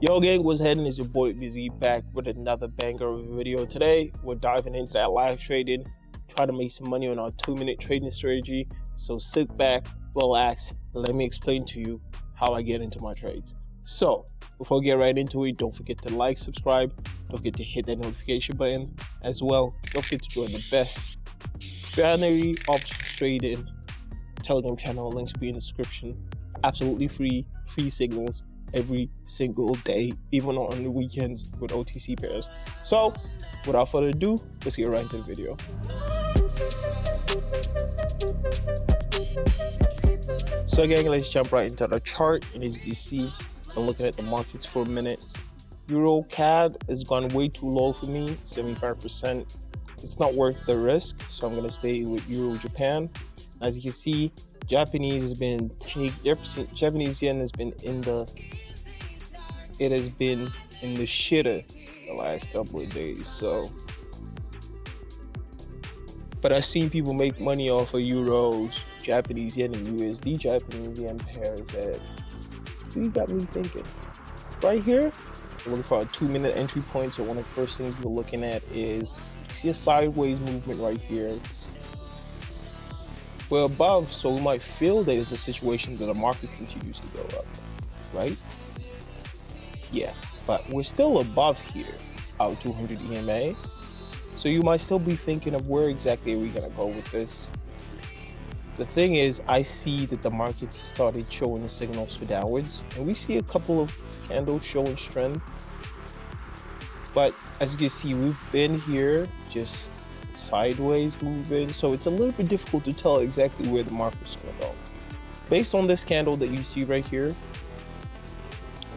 Yo gang, what's heading? It's your boy Busy back with another banger of a video. Today we're diving into that live trading, try to make some money on our 2-minute trading strategy. So sit back, relax, and let me explain to you how I get into my trades. So before we get right into it, don't forget to like, subscribe, don't forget to hit that notification button as well. Don't forget to join the best binary options trading Telegram channel. Links will be in the description. Absolutely free signals every single day, even on the weekends with OTC pairs. So without further ado, let's get right into the video. So again, let's jump right into the chart. And as you can see, I'm looking at the markets for a minute. Euro CAD has gone way too low for me, 75%. It's not worth the risk, so I'm gonna stay with Euro Japan. As you can see, Japanese has been Japanese yen has been in the shitter the last couple of days. So, but I've seen people make money off of euros, Japanese yen, and USD Japanese yen pairs that really got me thinking. Right here, we're looking for a 2-minute entry point. So one of the first things we're looking at is you see a sideways movement right here. We're above, so we might feel that it's a situation that the market continues to go up, right? Yeah, but we're still above here, our 200 EMA. So you might still be thinking of where exactly are we gonna go with this. The thing is, I see that the market started showing the signals for downwards, and we see a couple of candles showing strength. But as you can see, we've been here just sideways moving, so it's a little bit difficult to tell exactly where the market's gonna go. Based on this candle that you see right here,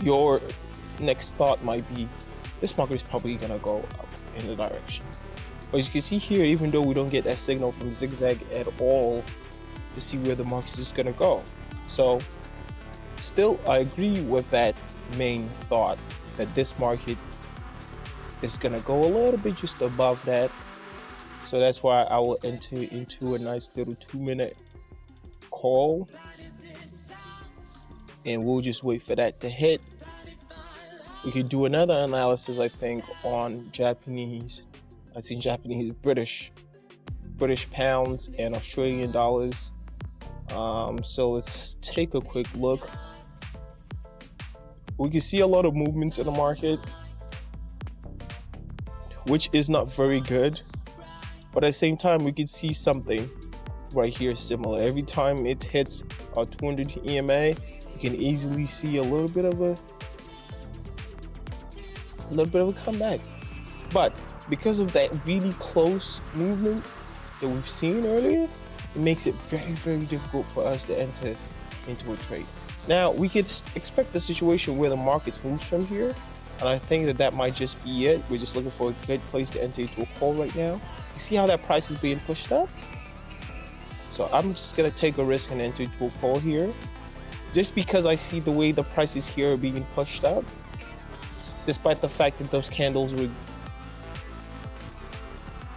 your next thought might be this market is probably gonna go up in the direction. But as you can see here, even though we don't get that signal from zigzag at all to see where the market is gonna go, so still I agree with that main thought that this market is gonna go a little bit just above that. So that's why I will enter into a nice little 2-minute call, and we'll just wait for that to hit. We could do another analysis, I think, on Japanese. I see Japanese, British pounds and Australian dollars. So let's take a quick look. We can see a lot of movements in the market, which is not very good. But at the same time, we can see something right here similar. Every time it hits our 200 EMA, you can easily see a little bit of a comeback. But because of that really close movement that we've seen earlier, it makes it very, very difficult for us to enter into a trade. Now, we could expect a situation where the market moves from here, and I think that might just be it. We're just looking for a good place to enter into a call right now. You see how that price is being pushed up? So I'm just gonna take a risk and enter into a call here, just because I see the way the prices here are being pushed up, despite the fact that those candles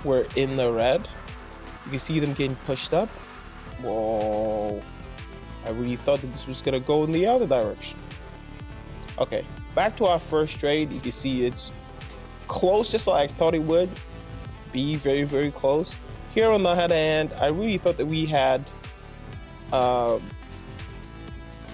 were in the red. You can see them getting pushed up. Whoa, I really thought that this was gonna go in the other direction. Okay, back to our first trade. You can see it's close, just like I thought it would be, very, very close. Here on the other hand, I really thought that we had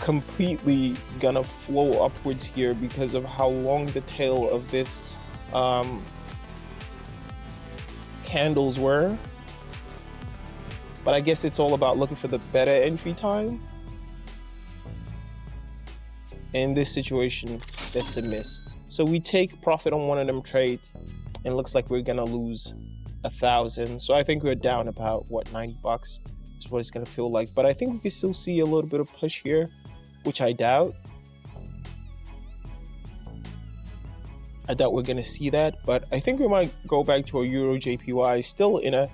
completely gonna flow upwards here because of how long the tail of this candles were. But I guess it's all about looking for the better entry time. In this situation, that's a miss. So we take profit on one of them trades, and it looks like we're gonna lose 1,000. So I think we're down about what, 90 bucks is what it's gonna feel like. But I think we can still see a little bit of push here, which I doubt. I doubt we're gonna see that, but I think we might go back to a Euro JPY, still in a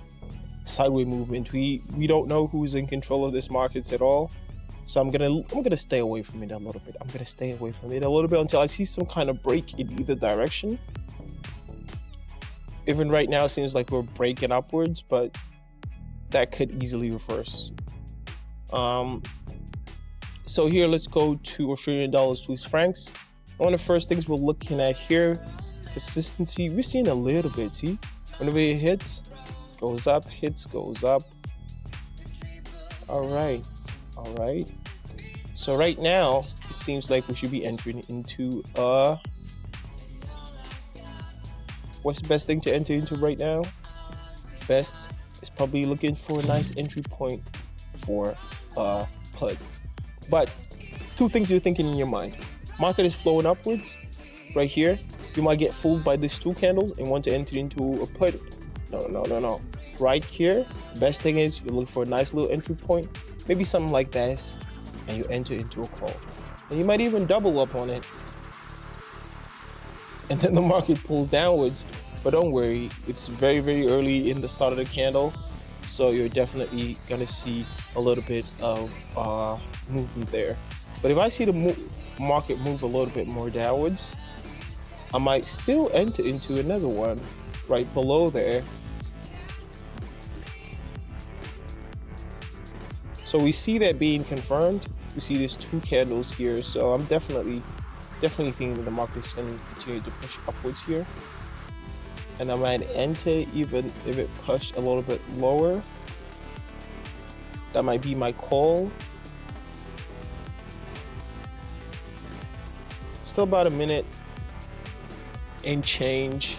sideways movement. We don't know who's in control of this markets at all. So I'm gonna stay away from it a little bit. I'm gonna stay away from it a little bit until I see some kind of break in either direction. Even right now, it seems like we're breaking upwards, but that could easily reverse. So here, let's go to Australian dollars, Swiss francs. One of the first things we're looking at here, consistency. We're seeing a little bit, see? Whenever it hits, goes up, hits, goes up. All right. So right now, it seems like we should be entering into what's the best thing to enter into right now? Best is probably looking for a nice entry point for PUD. But two things you're thinking in your mind. Market is flowing upwards right here. You might get fooled by these two candles and want to enter into a PUD. No. Right here, best thing is you look for a nice little entry point, maybe something like this, and you enter into a call. And you might even double up on it. And then the market pulls downwards. But don't worry, it's very, very early in the start of the candle. So you're definitely gonna see a little bit of movement there. But if I see the market move a little bit more downwards, I might still enter into another one right below there. So we see that being confirmed. We see these two candles here. So I'm definitely thinking that the market is going to continue to push upwards here. And I might enter even if it pushed a little bit lower. That might be my call. Still about a minute and change.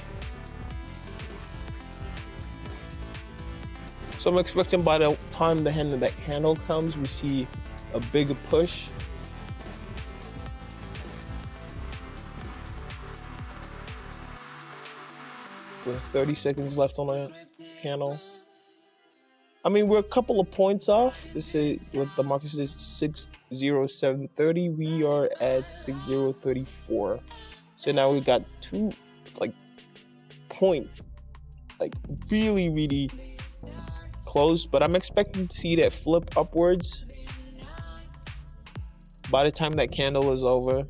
So I'm expecting by the time the end of that candle comes, we see a bigger push. With 30 seconds left on the candle. I mean, we're a couple of points off. This is what the market says 60730. We are at 6034. So now we've got two point really close, but I'm expecting to see that flip upwards by the time that candle is over.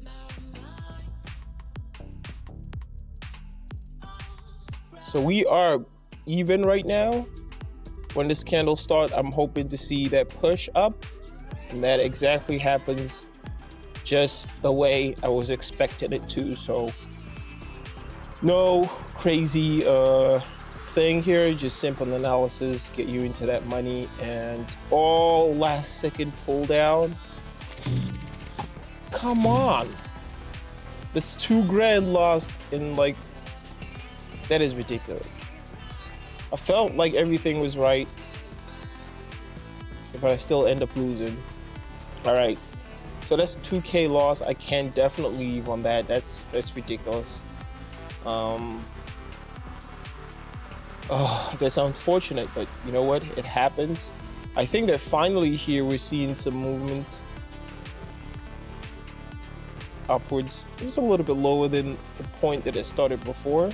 So we are even right now. When this candle starts, I'm hoping to see that push up, and that exactly happens just the way I was expecting it to. So no crazy thing here, just simple analysis, get you into that money, and all last second pull down. Come on, this $2,000 lost in that is ridiculous. I felt like everything was right, but I still end up losing. All right, so that's $2K loss. I can definitely leave on that. That's ridiculous. Oh, that's unfortunate, but you know what? It happens. I think that finally here we're seeing some movement upwards. It was a little bit lower than the point that it started before.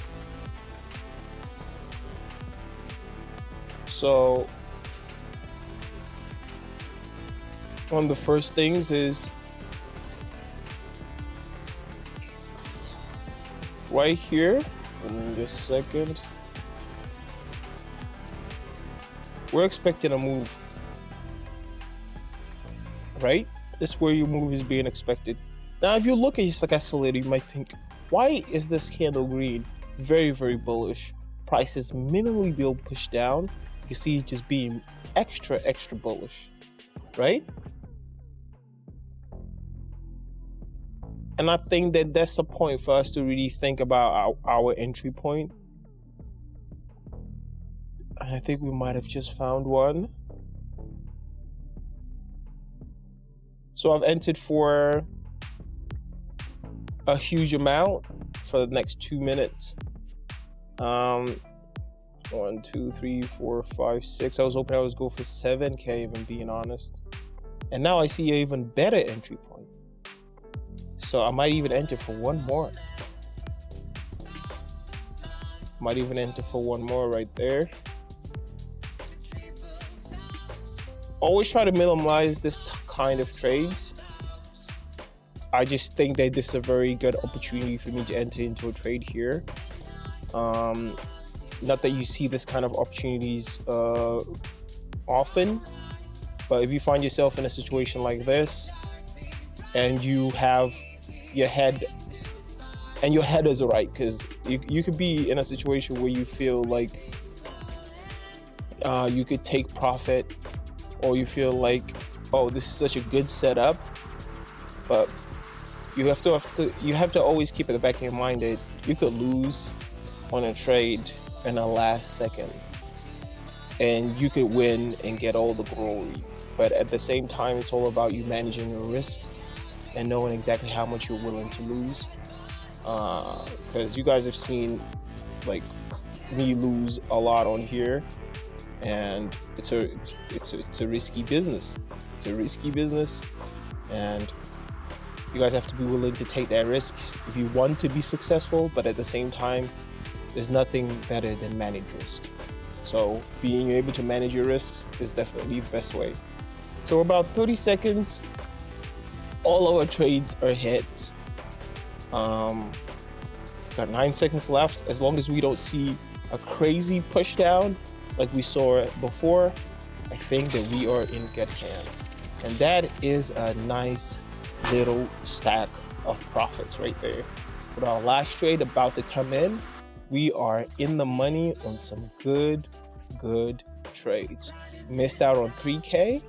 So one of the first things is right here. In just a second, we're expecting a move, right? This is where your move is being expected. Now, if you look at this oscillator, you might think, why is this candle green? Very, very bullish. Price is minimally being pushed down. You can see it just being extra bullish, right? And I think that that's a point for us to really think about our entry point. And I think we might have just found one. So I've entered for a huge amount for the next 2 minutes. 1, 2, 3, 4, 5, 6. I was hoping I was go for 7K, if I'm being honest. And now I see an even better entry point. So I might even enter for one more. Might even enter for one more right there. Always try to minimize this kind of trades. I just think that this is a very good opportunity for me to enter into a trade here. Not that you see this kind of opportunities often, but if you find yourself in a situation like this and you have your head and your head is right, because you could be in a situation where you feel like you could take profit, or you feel like, oh, this is such a good setup, but you have to always keep at the back of your mind that you could lose on a trade in the last second, and you could win and get all the glory. But at the same time, it's all about you managing your risks and knowing exactly how much you're willing to lose. Because you guys have seen like me lose a lot on here, and it's a risky business. It's a risky business, and you guys have to be willing to take that risk if you want to be successful. But at the same time, there's nothing better than manage risk. So being able to manage your risks is definitely the best way. So about 30 seconds, all our trades are hits. Got 9 seconds left. As long as we don't see a crazy push down like we saw before, I think that we are in good hands. And that is a nice little stack of profits right there. With our last trade about to come in, we are in the money on some good trades. Missed out on 3K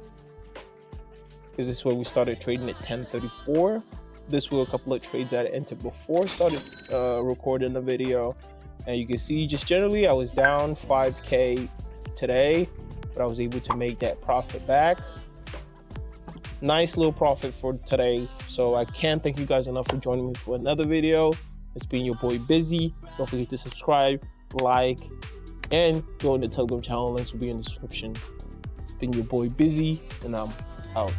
because this is where we started trading at 10:34. This were a couple of trades that I entered before I started recording the video, and you can see just generally I was down 5K today, but I was able to make that profit back. Nice little profit for today. So I can't thank you guys enough for joining me for another video. It's been your boy Busy. Don't forget to subscribe, like, and join the Telegram channel. Links will be in the description. It's been your boy Busy, and I'm out.